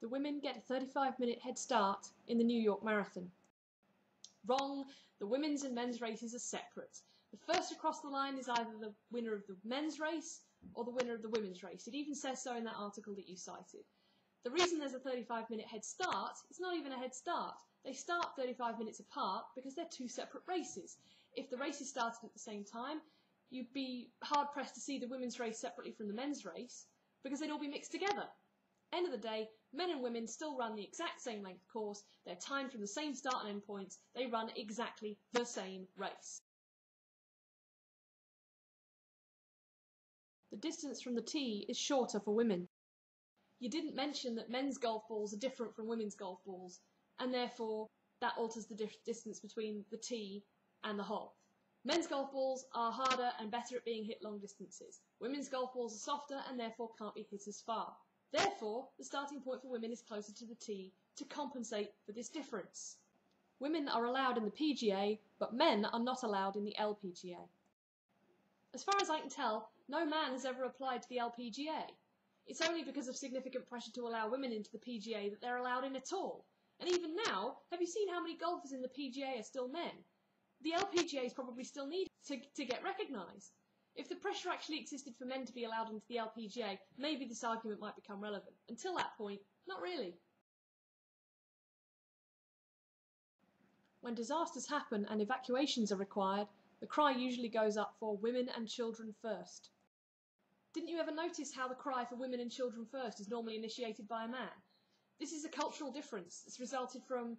The women get a 35-minute head start in the New York Marathon. Wrong. The women's and men's races are separate. The first across the line is either the winner of the men's race or the winner of the women's race. It even says so in that article that you cited. The reason there's a 35-minute head start, it's not even a head start. They start 35 minutes apart because they're two separate races. If the races started at the same time, you'd be hard-pressed to see the women's race separately from the men's race because they'd all be mixed together. End of the day, men and women still run the exact same length course, they're timed from the same start and end points, they run exactly the same race. The distance from the tee is shorter for women. You didn't mention that men's golf balls are different from women's golf balls, and therefore that alters the distance between the tee and the hole. Men's golf balls are harder and better at being hit long distances. Women's golf balls are softer and therefore can't be hit as far. Therefore, the starting point for women is closer to the tee to compensate for this difference. Women are allowed in the PGA, but men are not allowed in the LPGA. As far as I can tell, no man has ever applied to the LPGA. It's only because of significant pressure to allow women into the PGA that they're allowed in at all. And even now, have you seen how many golfers in the PGA are still men? The LPGA is probably still needed to get recognised. If the pressure actually existed for men to be allowed into the LPGA, maybe this argument might become relevant. Until that point, not really. When disasters happen and evacuations are required, the cry usually goes up for women and children first. Didn't you ever notice how the cry for women and children first is normally initiated by a man? This is a cultural difference that's resulted from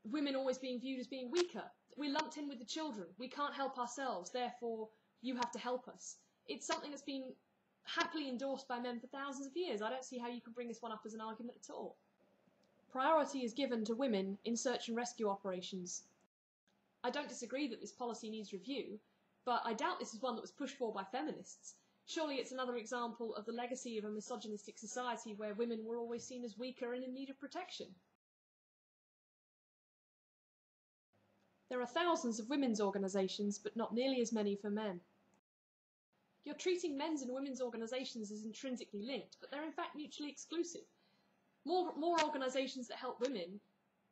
women always being viewed as being weaker. We're lumped in with the children. We can't help ourselves, therefore you have to help us. It's something that's been happily endorsed by men for thousands of years. I don't see how you can bring this one up as an argument at all. Priority is given to women in search and rescue operations. I don't disagree that this policy needs review, but I doubt this is one that was pushed for by feminists. Surely it's another example of the legacy of a misogynistic society where women were always seen as weaker and in need of protection. There are thousands of women's organisations, but not nearly as many for men. You're treating men's and women's organisations as intrinsically linked, but they're in fact mutually exclusive. More organisations that help women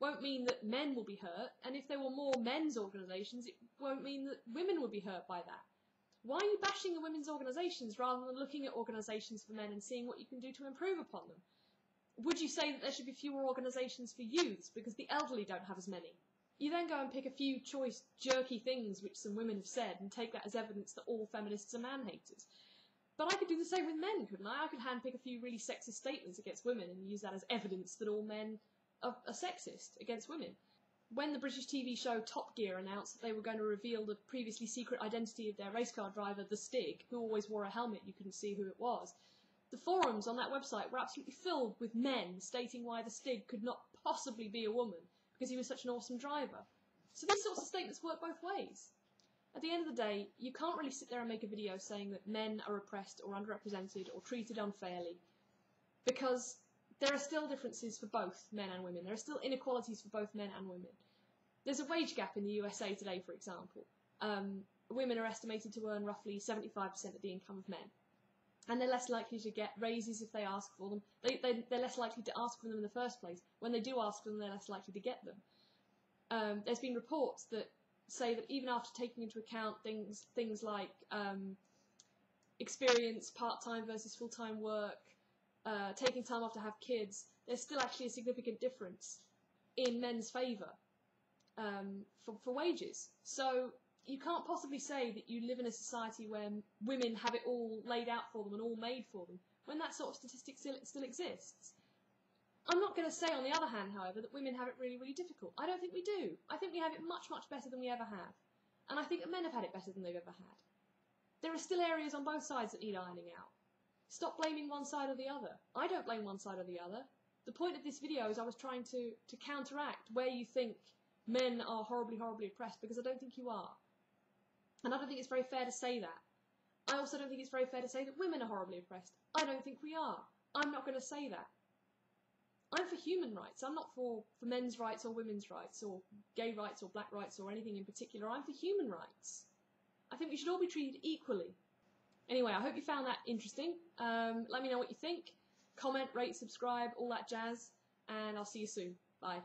won't mean that men will be hurt, and if there were more men's organisations, it won't mean that women would be hurt by that. Why are you bashing the women's organisations rather than looking at organisations for men and seeing what you can do to improve upon them? Would you say that there should be fewer organisations for youths because the elderly don't have as many? You then go and pick a few choice, jerky things which some women have said and take that as evidence that all feminists are man-haters. But I could do the same with men, couldn't I? I could handpick a few really sexist statements against women and use that as evidence that all men are sexist against women. When the British TV show Top Gear announced that they were going to reveal the previously secret identity of their race car driver, the Stig, who always wore a helmet, you couldn't see who it was, the forums on that website were absolutely filled with men stating why the Stig could not possibly be a woman, because he was such an awesome driver. So these sorts of statements work both ways. At the end of the day, you can't really sit there and make a video saying that men are oppressed or underrepresented or treated unfairly, because there are still differences for both men and women. There are still inequalities for both men and women. There's a wage gap in the USA today, for example. Women are estimated to earn roughly 75% of the income of men. And they're less likely to get raises if they ask for them. They're less likely to ask for them in the first place. When they do ask for them, they're less likely to get them. There's been reports that say that even after taking into account things like experience, part-time versus full-time work, taking time off to have kids, there's still actually a significant difference in men's favour for wages. So you can't possibly say that you live in a society where women have it all laid out for them and all made for them, when that sort of statistic still exists. I'm not going to say, on the other hand, however, that women have it really, really difficult. I don't think we do. I think we have it much, much better than we ever have. And I think that men have had it better than they've ever had. There are still areas on both sides that need ironing out. Stop blaming one side or the other. I don't blame one side or the other. The point of this video is I was trying to counteract where you think men are horribly, horribly oppressed, because I don't think you are. And I don't think it's very fair to say that. I also don't think it's very fair to say that women are horribly oppressed. I don't think we are. I'm not going to say that. I'm for human rights. I'm not for men's rights or women's rights or gay rights or black rights or anything in particular. I'm for human rights. I think we should all be treated equally. Anyway, I hope you found that interesting. Let me know what you think. Comment, rate, subscribe, all that jazz, and I'll see you soon. Bye.